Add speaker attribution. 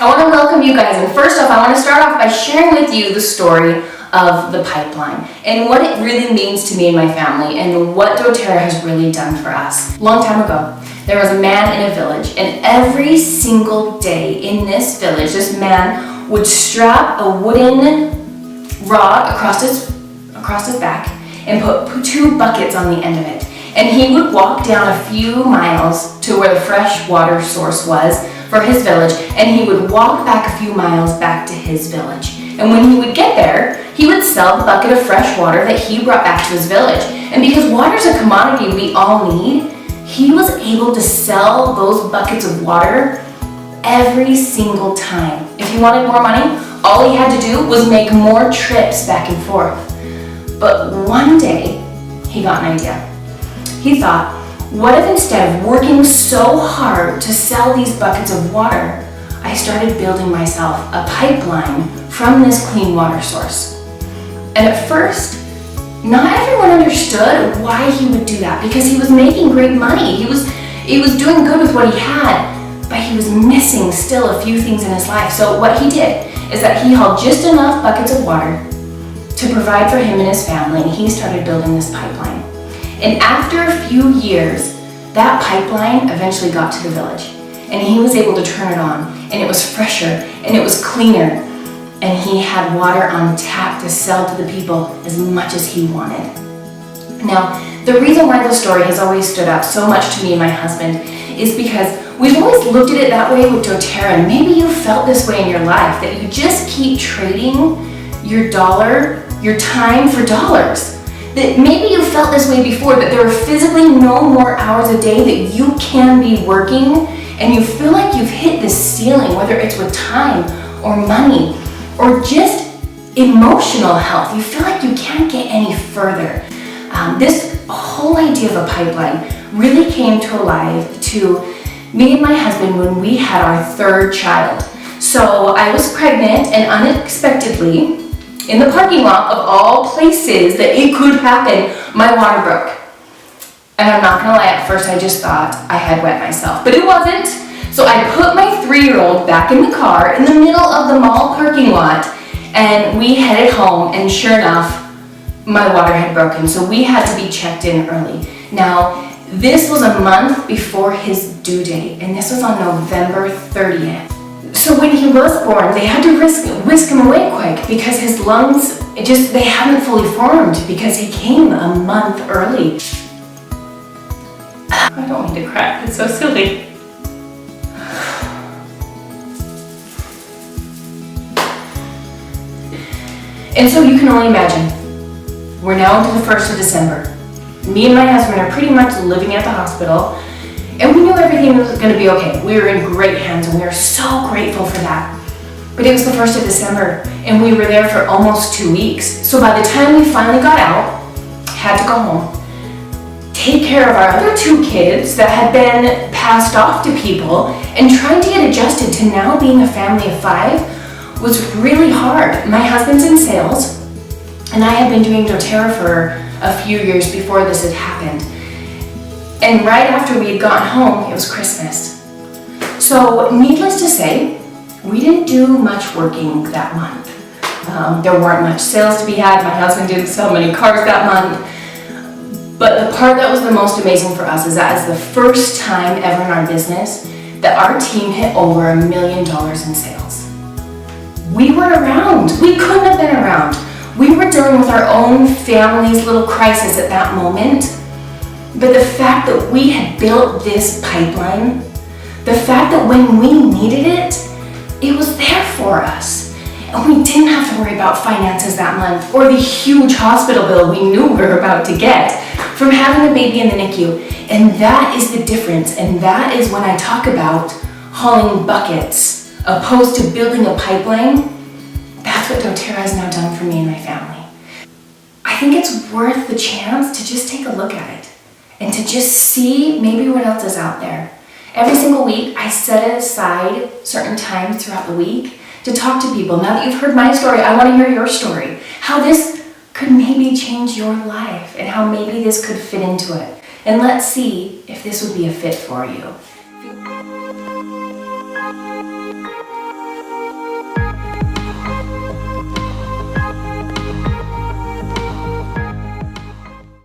Speaker 1: I want to welcome you guys, and first off, I want to start off by sharing with you the story of the pipeline and what it really means to me and my family and what doTERRA has really done for us. Long time ago, there was a man in a village, and every single day in this village, this man would strap a wooden rod across his back and put 2 buckets on the end of it. And he would walk down a few miles to where the fresh water source was for his village, and he would walk back a few miles back to his village. And when he would get there, he would sell the bucket of fresh water that he brought back to his village. And because water is a commodity we all need, he was able to sell those buckets of water every single time. If he wanted more money, all he had to do was make more trips back and forth. But one day, he got an idea. He thought, what if instead of working so hard to sell these buckets of water, I started building myself a pipeline from this clean water source? And at first, not everyone understood why he would do that, because he was making great money. He was doing good with what he had, but he was missing still a few things in his life. So what he did is that he hauled just enough buckets of water to provide for him and his family, and he started building this pipeline. And after a few years, that pipeline eventually got to the village, and he was able to turn it on, and it was fresher, and it was cleaner, and he had water on tap to sell to the people as much as he wanted. Now, the reason why this story has always stood out so much to me and my husband is because we've always looked at it that way with doTERRA, and maybe you felt this way in your life, that you just keep trading your time for dollars. That maybe you felt this way before, that there are physically no more hours a day that you can be working, and you feel like you've hit this ceiling, whether it's with time or money or just emotional health. You feel like you can't get any further. This whole idea of a pipeline really came to life to me and my husband when we had our 3rd child. So I was pregnant, and unexpectedly, in the parking lot of all places that it could happen, my water broke. And I'm not gonna lie, at first I just thought I had wet myself, but it wasn't. So I put my 3-year-old back in the car in the middle of the mall parking lot, and we headed home, and sure enough, my water had broken. So we had to be checked in early. Now, this was a month before his due date, and this was on November 30th. So when he was born, they had to whisk him away quick because his lungs, they hadn't fully formed because he came a month early. I don't mean to cry, it's so silly. And so you can only imagine, we're now into the 1st of December. Me and my husband are pretty much living at the hospital, and we knew everything was going to be okay. We were in great hands, and we are so grateful for that. But it was the 1st of December, and we were there for almost 2 weeks. So by the time we finally got out, had to go home, take care of our other 2 kids that had been passed off to people, and trying to get adjusted to now being a family of 5 was really hard. My husband's in sales, and I had been doing doTERRA for a few years before this had happened. And right after we had gotten home, it was Christmas. So needless to say, we didn't do much working that month. There weren't much sales to be had. My husband didn't sell many cars that month. But the part that was the most amazing for us is that it's the first time ever in our business that our team hit over $1 million in sales. We weren't around. We couldn't have been around. We were dealing with our own family's little crisis at that moment. But the fact that we had built this pipeline, the fact that when we needed it, it was there for us. And we didn't have to worry about finances that month or the huge hospital bill we knew we were about to get from having a baby in the NICU. And that is the difference. And that is when I talk about hauling buckets opposed to building a pipeline. That's what doTERRA has now done for me and my family. I think it's worth the chance to just take a look at it and to just see maybe what else is out there. Every single week, I set aside certain times throughout the week to talk to people. Now that you've heard my story, I want to hear your story. How this could maybe change your life and how maybe this could fit into it. And let's see if this would be a fit for you.